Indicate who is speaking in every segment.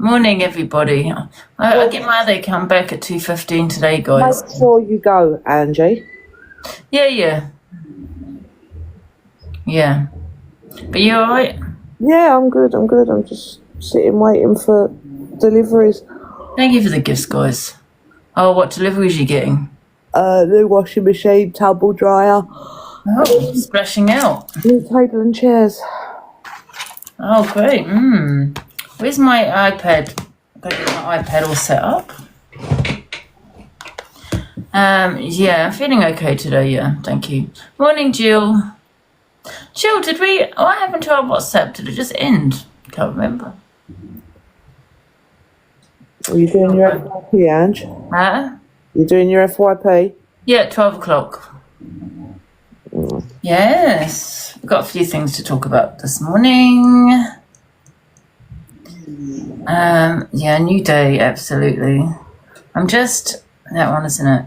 Speaker 1: Morning, everybody. I get my other account back at 2:15 today, guys.
Speaker 2: Make sure you go, Angie.
Speaker 1: Yeah. But you alright?
Speaker 2: Yeah, I'm good. I'm just sitting waiting for deliveries.
Speaker 1: Thank you for the gifts, guys. Oh, what deliveries are you getting?
Speaker 2: New washing machine, tumble dryer.
Speaker 1: Oh, splashing out.
Speaker 2: New table and chairs.
Speaker 1: Oh, great. Where's my iPad? I've got to get my iPad all set up. Yeah, I'm feeling okay today, yeah. Thank you. Morning, Jill. Jill, what happened to our WhatsApp? Did it just end? Can't remember.
Speaker 2: Are you doing your FYP, Ange?
Speaker 1: Huh?
Speaker 2: You doing your FYP?
Speaker 1: Yeah, at 12 o'clock. Yes. We've got a few things to talk about this morning. Yeah, new day, absolutely. That one, isn't it?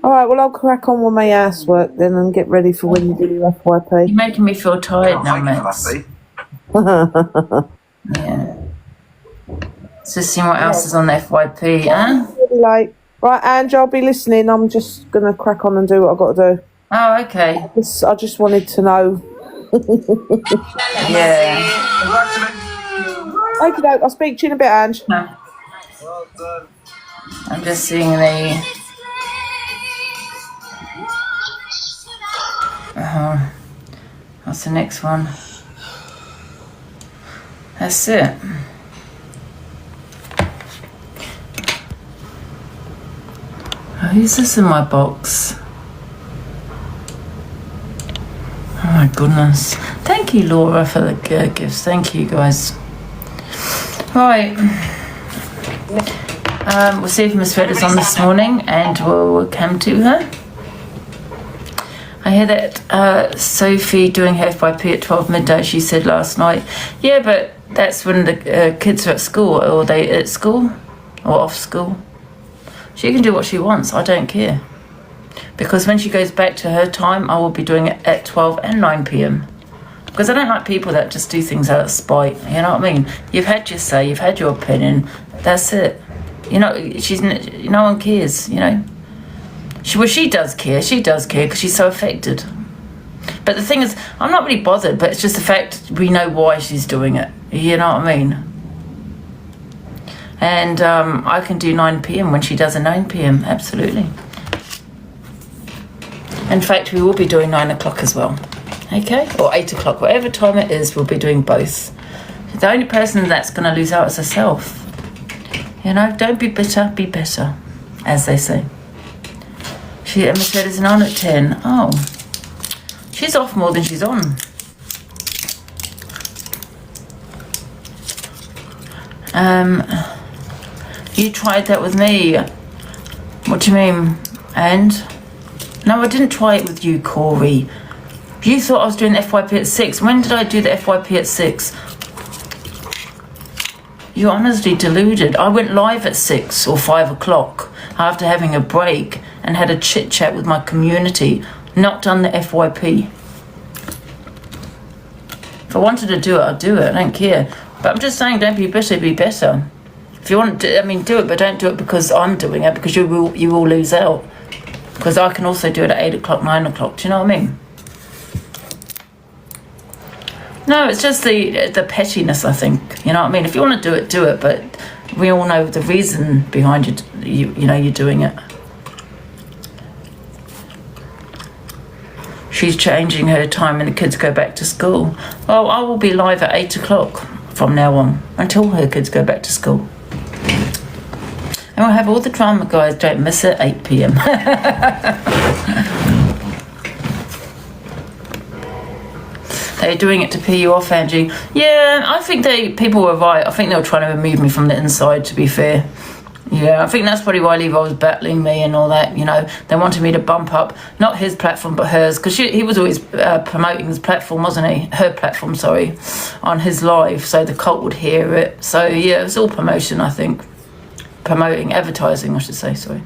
Speaker 2: All right, well, I'll crack on with my housework then and get ready for when you do your FYP.
Speaker 1: You're making me feel tired now, Max. Yeah. Just seeing what else is on the FYP, huh?
Speaker 2: Really late. Right, Ange, I'll be listening. I'm just going to crack on and do what I've got to do.
Speaker 1: Oh, okay.
Speaker 2: I just wanted to know.
Speaker 1: Yeah.
Speaker 2: Okay, I'll speak to you in a bit, Ange.
Speaker 1: No. I'm just seeing the... What's the next one? That's it. Oh, who's this in my box? Oh my goodness. Thank you, Laura, for the gifts. Thank you, guys. Right. We'll see if Miss Red is on this morning and we'll come to her. I hear that Sophie doing her FYP at 12 midday, she said last night. Yeah, but that's when the kids are at school. Or they at school or off school. She can do what she wants. I don't care. Because when she goes back to her time, I will be doing it at 12 and 9 p.m. Because I don't like people that just do things out of spite. You know what I mean? You've had your say. You've had your opinion. That's it. You know, no one cares, you know. She does care. She does care because she's so affected. But the thing is, I'm not really bothered, but it's just the fact we know why she's doing it. You know what I mean? And I can do 9 p.m. when she does a 9 p.m. Absolutely. In fact, we will be doing 9 o'clock as well. Okay? Or 8 o'clock. Whatever time it is, we'll be doing both. The only person that's going to lose out is herself. You know, don't be bitter, be better, as they say. Mercedes is on at 10. Oh. She's off more than she's on. You tried that with me. What do you mean? And? No, I didn't try it with you, Coire. You thought I was doing the FYP at 6. When did I do the FYP at 6? You're honestly deluded. I went live at 6 or 5 o'clock after having a break and had a chit chat with my community. Not done the FYP. If I wanted to do it, I'd do it. I don't care. But I'm just saying, don't be bitter, be better. If you want to, do it, but don't do it because I'm doing it, because you will lose out. Because I can also do it at 8 o'clock, 9 o'clock. Do you know what I mean? No, it's just the pettiness, I think. You know what I mean? If you want to do it, but we all know the reason behind it. You know, you're doing it. She's changing her time and the kids go back to school. Well, I will be live at 8 o'clock from now on until her kids go back to school. And we'll have all the drama, guys. Don't miss it, 8 p.m. They're doing it to pee you off, Angie. Yeah, I think people were right. I think they were trying to remove me from the inside, to be fair. Yeah, I think that's probably why Levi was battling me and all that, you know. They wanted me to bump up, not his platform, but hers, because he was always promoting his platform, wasn't he? Her platform, sorry, on his live, so the cult would hear it. So, yeah, it was all promotion, I think. Promoting, advertising, I should say, sorry.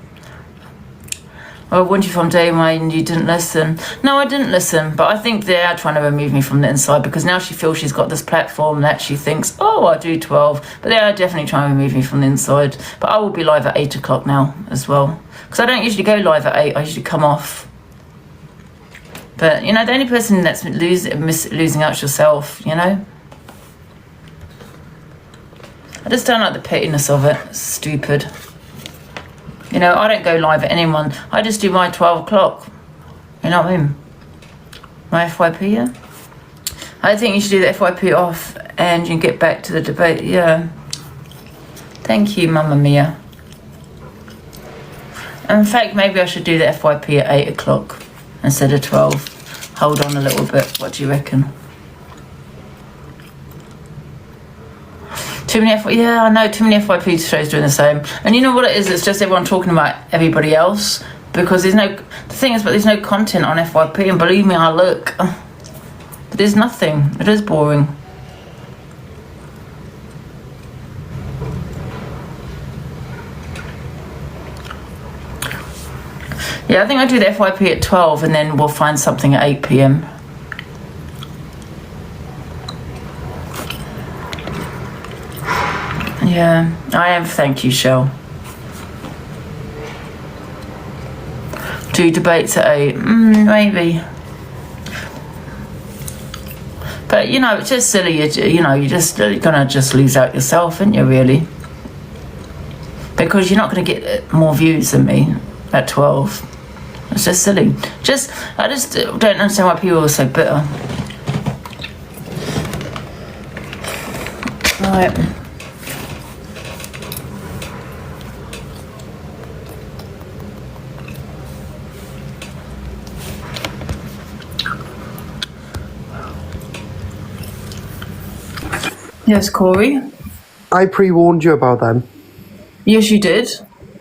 Speaker 1: I warned you from day one and you didn't listen. No, I didn't listen, but I think they are trying to remove me from the inside because now she feels she's got this platform that she thinks, oh, I'll do 12. But they are definitely trying to remove me from the inside. But I will be live at 8 o'clock now as well. Because I don't usually go live at 8, I usually come off. But, you know, the only person that's losing out is yourself, you know? I just don't like the pettiness of it. It's stupid. You know, I don't go live at anyone. I just do my 12 o'clock. You know what I mean? My FYP, yeah? I think you should do the FYP off and you can get back to the debate, yeah. Thank you, Mamma Mia. In fact, maybe I should do the FYP at 8 o'clock instead of 12. Hold on a little bit. What do you reckon? Too many FYP, yeah, I know, too many FYP shows doing the same. And you know what it is? It's just everyone talking about everybody else because there's no, the thing is, but there's no content on FYP, and believe me, I look. But there's nothing. It is boring. Yeah, I think I'll do the FYP at 12 and then we'll find something at 8 p.m. Yeah, I am. Thank you, Shell. 2 debates at 8, maybe. But you know, it's just silly. You know, you're gonna just lose out yourself, aren't you? Really, because you're not gonna get more views than me at 12. It's just silly. I just don't understand why people are so bitter. Right. Yes, Coire?
Speaker 3: I pre-warned you about them.
Speaker 1: Yes, you did.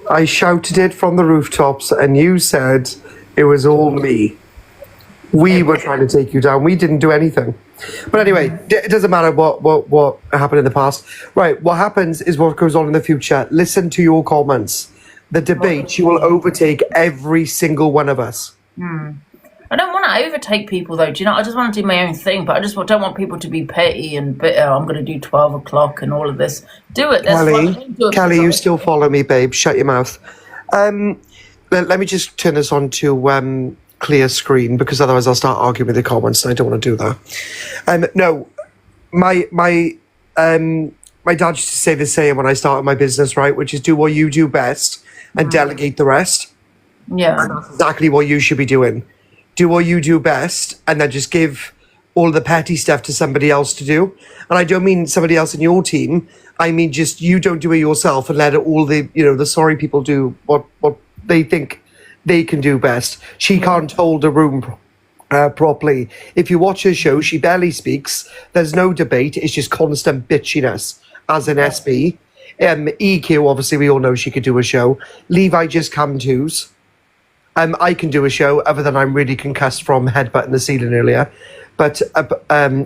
Speaker 3: I shouted it from the rooftops and you said it was all me. We were trying to take you down. We didn't do anything. But anyway, it doesn't matter what happened in the past. Right, what happens is what goes on in the future. Listen to your comments. The debate, you will overtake every single one of us.
Speaker 1: I don't want to overtake people, though. Do you know? I just want to do my own thing, but I just don't want people to be petty and bitter. I'm going to do 12 o'clock and all of this. Do it. That's fine.
Speaker 3: Kelly, you still follow me, babe. Shut your mouth. Let me just turn this on to clear screen because otherwise I'll start arguing with the comments and I don't want to do that. No, my dad used to say the same when I started my business, right? Which is do what you do best and delegate the rest.
Speaker 1: Yeah.
Speaker 3: And that's exactly what you should be doing. Do what you do best and then just give all the petty stuff to somebody else to do. And I don't mean somebody else in your team. I mean just you don't do it yourself and let all the, you know, the sorry people do what they think they can do best. She can't hold a room properly. If you watch her show, she barely speaks. There's no debate. It's just constant bitchiness as an SB. EQ, obviously, we all know she could do a show. Levi just come to's. I can do a show other than I'm really concussed from headbutting the ceiling earlier, but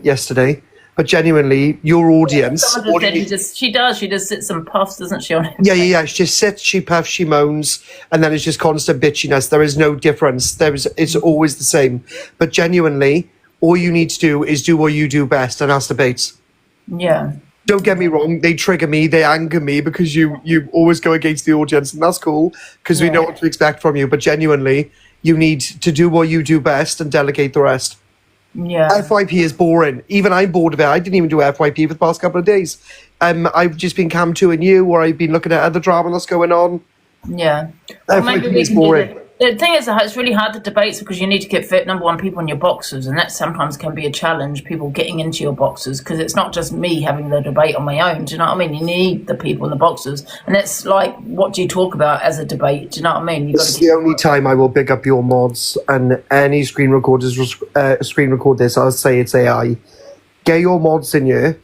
Speaker 3: yesterday. But genuinely, your audience.
Speaker 1: Someone just said she just sits and puffs, doesn't she? On
Speaker 3: Yeah. She just sits, she puffs, she moans, and then it's just constant bitchiness. There is no difference. It's always the same. But genuinely, all you need to do is do what you do best, and ask debates.
Speaker 1: Yeah.
Speaker 3: Don't get me wrong, they trigger me, they anger me because you always go against the audience, and that's cool because we know what to expect from you. But genuinely, you need to do what you do best and delegate the rest.
Speaker 1: Yeah.
Speaker 3: FYP is boring. Even I'm bored of it. I didn't even do FYP for the past couple of days. I've just been cam 2 and you, or I've been looking at other drama that's going on.
Speaker 1: Yeah.
Speaker 3: Well, FYP is boring.
Speaker 1: The thing is, it's really hard to debate because you need to get fit, number one, people in your boxes, and that sometimes can be a challenge, people getting into your boxes, because it's not just me having the debate on my own, do you know what I mean? You need the people in the boxes, and it's like, what do you talk about as a debate, do you know what I mean?
Speaker 3: This is the only time I will pick up your mods, and any screen recorders screen record this, I'll say it's AI. Get your mods in here,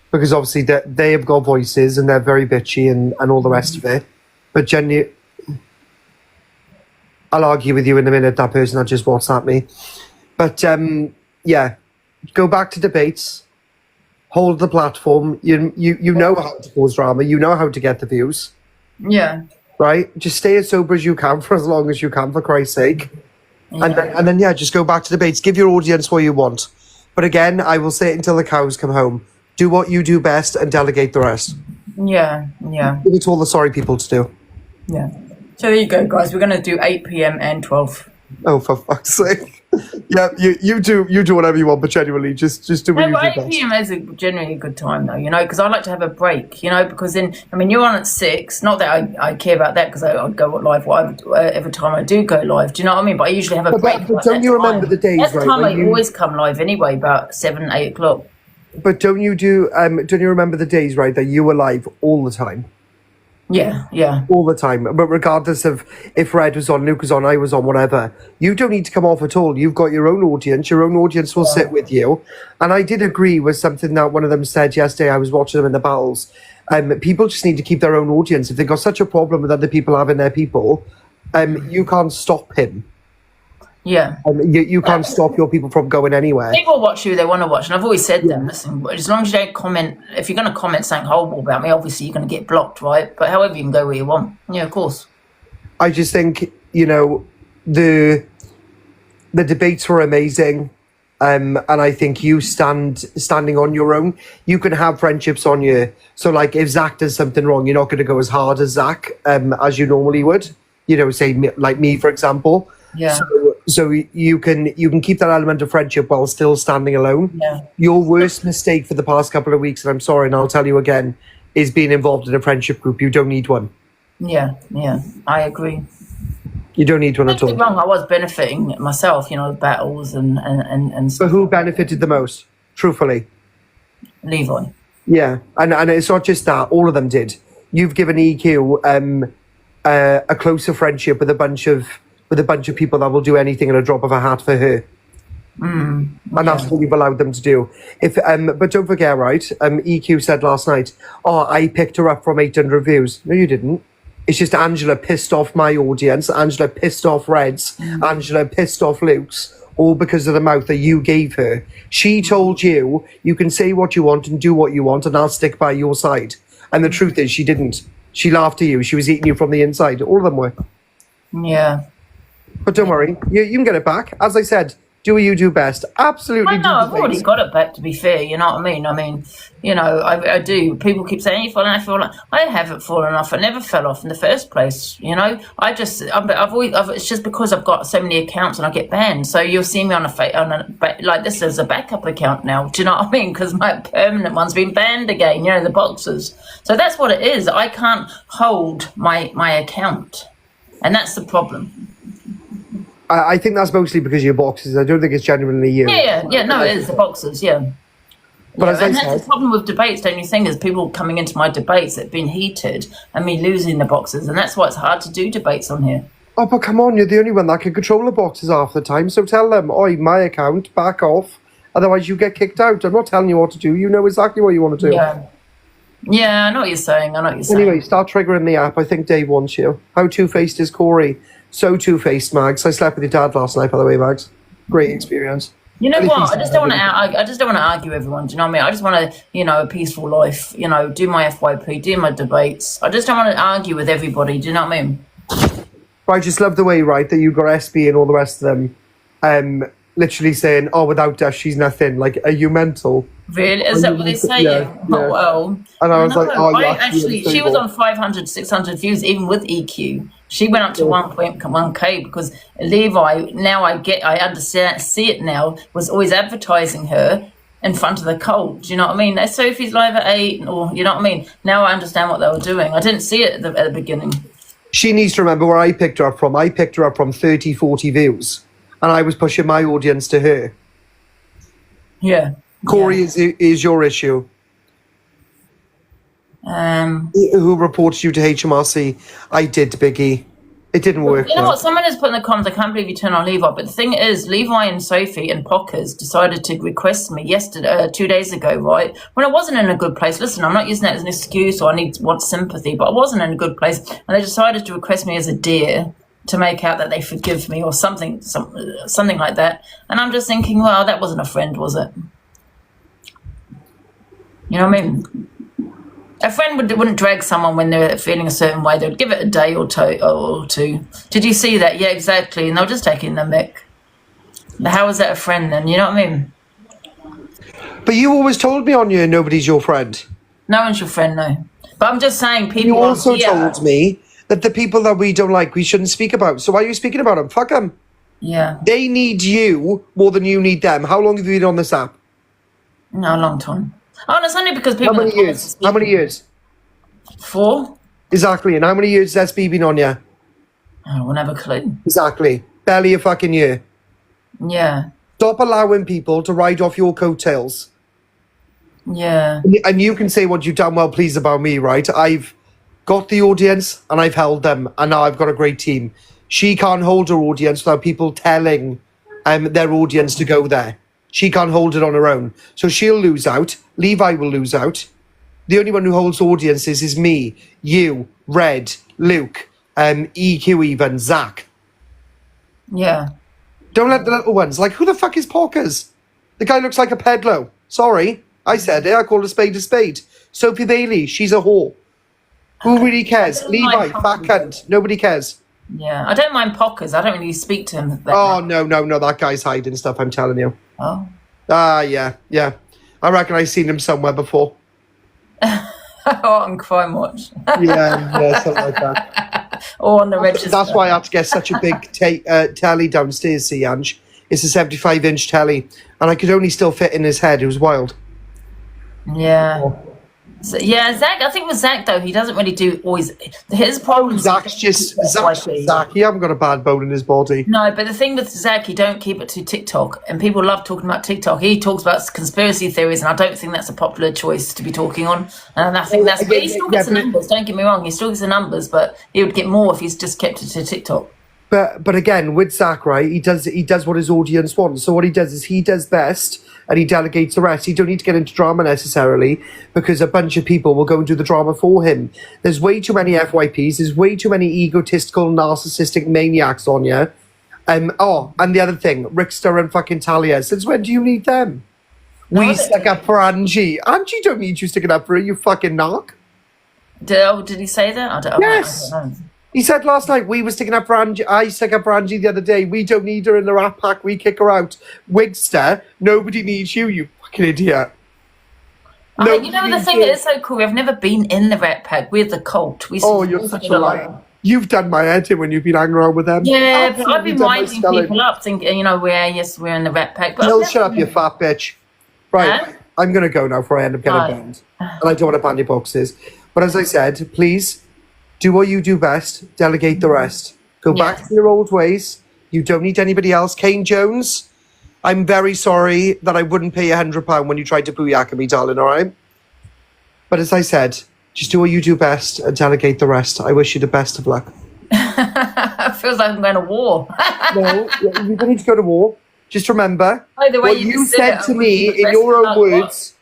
Speaker 3: because obviously they have got voices, and they're very bitchy, and all the rest of it, but genuinely, I'll argue with you in a minute, that person that just WhatsApped me. But, yeah, go back to debates, hold the platform. You know how to cause drama. You know how to get the views.
Speaker 1: Yeah.
Speaker 3: right? Just stay as sober as you can for as long as you can, for Christ's sake. And then, yeah, just go back to debates. Give your audience what you want. But again, I will say it until the cows come home. Do what you do best and delegate the rest.
Speaker 1: Yeah.
Speaker 3: Give it to all the sorry people to do.
Speaker 1: Yeah. So there you go, guys. We're going to do 8 p.m. and 12.
Speaker 3: Oh, for fuck's sake. Yeah, you do whatever you want, but genuinely, just do what you do
Speaker 1: 8
Speaker 3: best.
Speaker 1: p.m. is generally a good time, though, because I like to have a break, because then, you're on at 6. Not that I care about that, because I go live every time I do go live. Do you know what I mean? But I usually have a break.
Speaker 3: But don't you remember the days,
Speaker 1: That's
Speaker 3: right?
Speaker 1: the time I always come live anyway, about 7, 8 o'clock.
Speaker 3: But don't you remember the days, right, that you were live all the time?
Speaker 1: Yeah.
Speaker 3: All the time. But regardless of if Red was on, Luke was on, I was on, whatever, you don't need to come off at all. You've got your own audience. Your own audience will sit with you. And I did agree with something that one of them said yesterday. I was watching them in the battles. People just need to keep their own audience. If they've got such a problem with other people having their people, you can't stop him.
Speaker 1: Yeah.
Speaker 3: You can't stop your people from going anywhere.
Speaker 1: People watch who they want to watch. And I've always said them, listen, as long as you don't comment, if you're going to comment something horrible about me, obviously you're going to get blocked, right? But however, you can go where you want. Yeah, of course.
Speaker 3: I just think, the debates were amazing. And I think you standing on your own, you can have friendships on you. So, like, if Zach does something wrong, you're not going to go as hard as Zach, as you normally would. Say, like me, for example.
Speaker 1: Yeah.
Speaker 3: So you can keep that element of friendship while still standing alone.
Speaker 1: Yeah.
Speaker 3: Your worst mistake for the past couple of weeks, and I'm sorry, and I'll tell you again, is being involved in a friendship group. You don't need one.
Speaker 1: Yeah, I agree.
Speaker 3: You don't need one at all.
Speaker 1: Don't get me wrong, I was benefiting myself, battles and
Speaker 3: But
Speaker 1: stuff.
Speaker 3: who benefited the most, truthfully?
Speaker 1: Levi.
Speaker 3: Yeah, and it's not just that. All of them did. You've given EQ a closer friendship with a bunch of people that will do anything in a drop of a hat for her. And that's what you've allowed them to do. But don't forget, right? EQ said last night, I picked her up from 800 views. No, you didn't. It's just Angela pissed off my audience. Angela pissed off Red's. Angela pissed off Luke's. All because of the mouth that you gave her. She told you, you can say what you want and do what you want, and I'll stick by your side. And the truth is, she didn't. She laughed at you. She was eating you from the inside. All of them were.
Speaker 1: Yeah.
Speaker 3: But don't worry, you can get it back. As I said, do what you do best. Absolutely.
Speaker 1: I know, I've already got it back, to be fair, you know what I mean? I do. People keep saying, you've fallen off. I haven't fallen off. I never fell off in the first place, it's just because I've got so many accounts and I get banned. So you'll see me like this as a backup account now. Do you know what I mean? Because my permanent one's been banned again, the boxers. So that's what it is. I can't hold my account. And that's the problem.
Speaker 3: I think that's mostly because of your boxes. I don't think it's genuinely you.
Speaker 1: Yeah, no, it is the boxers, yeah.
Speaker 3: But as I
Speaker 1: and
Speaker 3: said,
Speaker 1: that's the problem with debates, don't you think, is people coming into my debates that have been heated and me losing the boxes, and that's why it's hard to do debates on here.
Speaker 3: oh, but come on, you're the only one that can control the boxes half the time, so tell them, my account, back off, otherwise you get kicked out. I'm not telling you what to do, you know exactly what you want to do.
Speaker 1: Yeah, I know what you're saying,
Speaker 3: Anyway, start triggering the app. I think Dave wants you. How two-faced is Coire? So two-faced, Mags. I slept with your dad last night, by the way, Mags. Great experience.
Speaker 1: You know what? I just don't want to argue everyone. Do you know what I mean? I just want to, a peaceful life. Do my FYP, do my debates. I just don't want to argue with everybody. Do you know what I mean?
Speaker 3: But I just love the way, right, that you got SB and all the rest of them, literally saying, without us, she's nothing. Like, are you mental?
Speaker 1: Really? Is that what they say?
Speaker 3: Yeah.
Speaker 1: Oh, well.
Speaker 3: And I was like,
Speaker 1: she was on 500, 600 views, even with EQ. She went up to 1.1k because Levi, now I understand, see it now, was always advertising her in front of the cult. Do you know what I mean? Sophie's live at 8, or, you know what I mean? Now I understand what they were doing. I didn't see it at the beginning.
Speaker 3: She needs to remember where I picked her up from. I picked her up from 30, 40 views. And I was pushing my audience to her.
Speaker 1: Yeah.
Speaker 3: Coire is your issue. Who reports you to HMRC? I did, Biggie. It didn't work.
Speaker 1: You know what? Someone has put in the comments, I can't believe you turned on Levi. But the thing is, Levi and Sophie and Pockers decided to request me 2 days ago, right? When I wasn't in a good place. Listen, I'm not using that as an excuse or want sympathy, but I wasn't in a good place. And they decided to request me as a dear to make out that they forgive me or something like that. And I'm just thinking, well, that wasn't a friend, was it? You know what I mean? A friend wouldn't drag someone when they're feeling a certain way. They'd give it a day or two. Did you see that? Yeah, exactly. And they'll just take it in the mick. But how is that a friend then? You know what I mean?
Speaker 3: But you always told me, Anya, nobody's your friend.
Speaker 1: No one's your friend, no. But I'm just saying people.
Speaker 3: You also
Speaker 1: here,
Speaker 3: told me that the people that we don't like, we shouldn't speak about. So why are you speaking about them? Fuck them.
Speaker 1: Yeah.
Speaker 3: They need you more than you need them. How long have you been on this app?
Speaker 1: No, a long time. Oh, and it's only because people.
Speaker 3: How many years? How many years?
Speaker 1: 4.
Speaker 3: Exactly. And how many years has SB been on you?
Speaker 1: I won't have a clue.
Speaker 3: Exactly. Barely a fucking year.
Speaker 1: Yeah.
Speaker 3: Stop allowing people to ride off your coattails.
Speaker 1: Yeah.
Speaker 3: And you can say what you damn well please about me, right? I've got the audience and I've held them, and now I've got a great team. She can't hold her audience without people telling their audience to go there. She can't hold it on her own. So she'll lose out. Levi will lose out. The only one who holds audiences is me, you, Red, Luke, EQ even, Zach.
Speaker 1: Yeah.
Speaker 3: Don't let the little ones, like, who the fuck is Pockers? The guy looks like a peddler. Sorry, I said it. I called a spade a spade. Sophie Bailey, she's a whore. Who really cares? Levi, fat cunt. Nobody cares.
Speaker 1: Yeah, I don't mind Pockers. I don't really speak to him.
Speaker 3: Oh, no, that guy's hiding stuff, I'm telling you.
Speaker 1: Oh.
Speaker 3: Yeah. I reckon I've seen him somewhere before.
Speaker 1: On Crime Watch.
Speaker 3: yeah, something like that.
Speaker 1: Or on the register.
Speaker 3: That's why I had to get such a big telly downstairs, see, Ange. It's a 75-inch telly, and I could only still fit in his head. It was wild.
Speaker 1: Yeah. So, yeah, Zach, I think with Zach, though, he doesn't really do always... His problem...
Speaker 3: Zach's Zach. He haven't got a bad bone in his body.
Speaker 1: No, but the thing with Zach, he don't keep it to TikTok. And people love talking about TikTok. He talks about conspiracy theories, and I don't think that's a popular choice to be talking on. And I think that's... But he still gets the numbers, don't get me wrong. He still gets the numbers, but he would get more if he's just kept it to TikTok.
Speaker 3: But again, with Zach, right, he does what his audience wants. So what he does is he does best, and he delegates the rest. He don't need to get into drama necessarily, because a bunch of people will go and do the drama for him. There's way too many FYPs. There's way too many egotistical, narcissistic maniacs on you. And the other thing, Rickster and fucking Talia. Since when do you need them? We stuck up for Angie. Angie don't need you sticking up for her, you fucking narc.
Speaker 1: Did he say that?
Speaker 3: Yes.
Speaker 1: I don't know.
Speaker 3: He said last night, we were sticking up for Angie. I stuck up for Angie the other day. We don't need her in the Rat Pack. We kick her out. Wigster, nobody needs you, you fucking idiot.
Speaker 1: You know, the thing that is so cool, I've never been in the Rat Pack. We're the cult.
Speaker 3: You're such a liar. You've done my head in when you've been hanging around with them.
Speaker 1: Yeah, but I've been winding people up, thinking, you know, we're in the Rat Pack.
Speaker 3: But shut up, you fat bitch. Right, I'm going to go now before I end up getting banned. And I don't want to ban your boxes. But as I said, please... do what you do best. Delegate the rest. Go back to your old ways. You don't need anybody else. Kane Jones, I'm very sorry that I wouldn't pay £100 when you tried to booyaka me, darling, all right? But as I said, just do what you do best and delegate the rest. I wish you the best of luck.
Speaker 1: It feels like I'm going to war.
Speaker 3: No, you don't need to go to war. Just remember,
Speaker 1: the way
Speaker 3: what you said to me in your own words,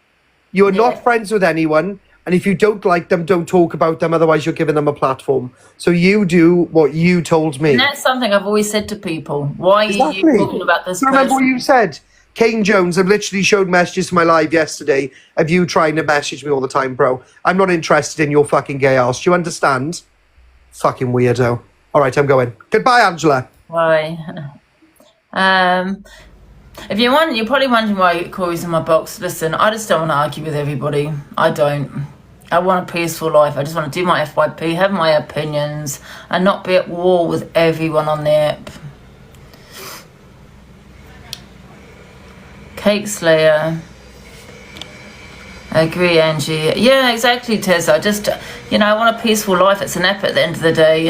Speaker 3: you are not friends with anyone. And if you don't like them, don't talk about them. Otherwise, you're giving them a platform. So you do what you told me.
Speaker 1: And that's something I've always said to people. Why are you talking about this person?
Speaker 3: Remember what you said? Kane Jones, I've literally showed messages to my live yesterday of you trying to message me all the time, bro. I'm not interested in your fucking gay ass. Do you understand? Fucking weirdo. All right, I'm going. Goodbye, Angela.
Speaker 1: Why? If you're probably wondering why Corey's in my box. Listen, I just don't want to argue with everybody. I don't. I want a peaceful life. I just want to do my FYP, have my opinions, and not be at war with everyone on the app. Cake Slayer. I agree, Angie. Yeah, exactly, Tessa. I just, I want a peaceful life. It's an app at the end of the day,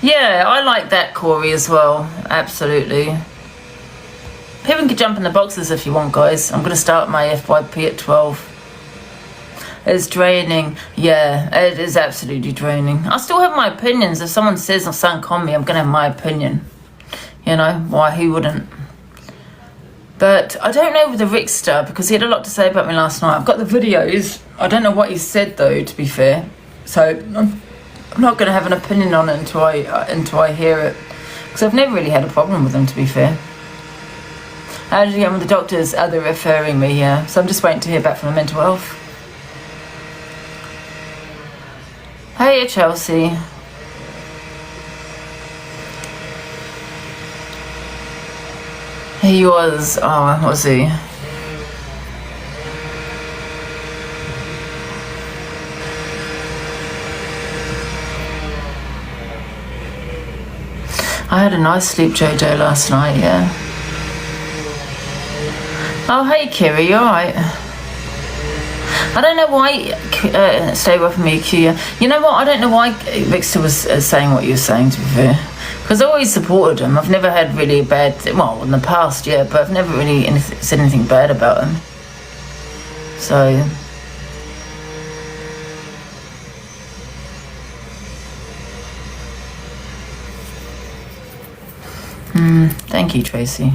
Speaker 1: Yeah, I like that, Corey, as well. Absolutely. People can jump in the boxes if you want, guys. I'm going to start my FYP at 12. It's draining. Yeah, it is absolutely draining. I still have my opinions. If someone says something on me, I'm going to have my opinion. Why? Who wouldn't? But I don't know with the Rickster, because he had a lot to say about me last night. I've got the videos. I don't know what he said, though, to be fair. So I'm not going to have an opinion on it until I hear it. Because I've never really had a problem with him, to be fair. How did you get on with the doctors? They're referring me, yeah. So I'm just waiting to hear back from the mental health. Hey, Chelsea. He was, was he? I had a nice sleep, Jojo, last night, yeah. Oh, hey, Kiri, you alright? I don't know why, stay away from me, Kia. You know what, I don't know why Victor was saying what you were saying, to be fair. Because I always supported him. I've never had really bad, well, in the past, yeah, but I've never really said anything bad about him. So... thank you, Tracy.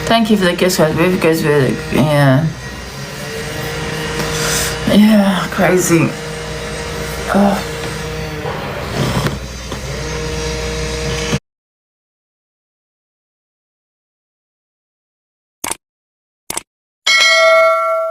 Speaker 1: Thank you for the gift card. It goes with it. Yeah. Yeah, crazy. Oh.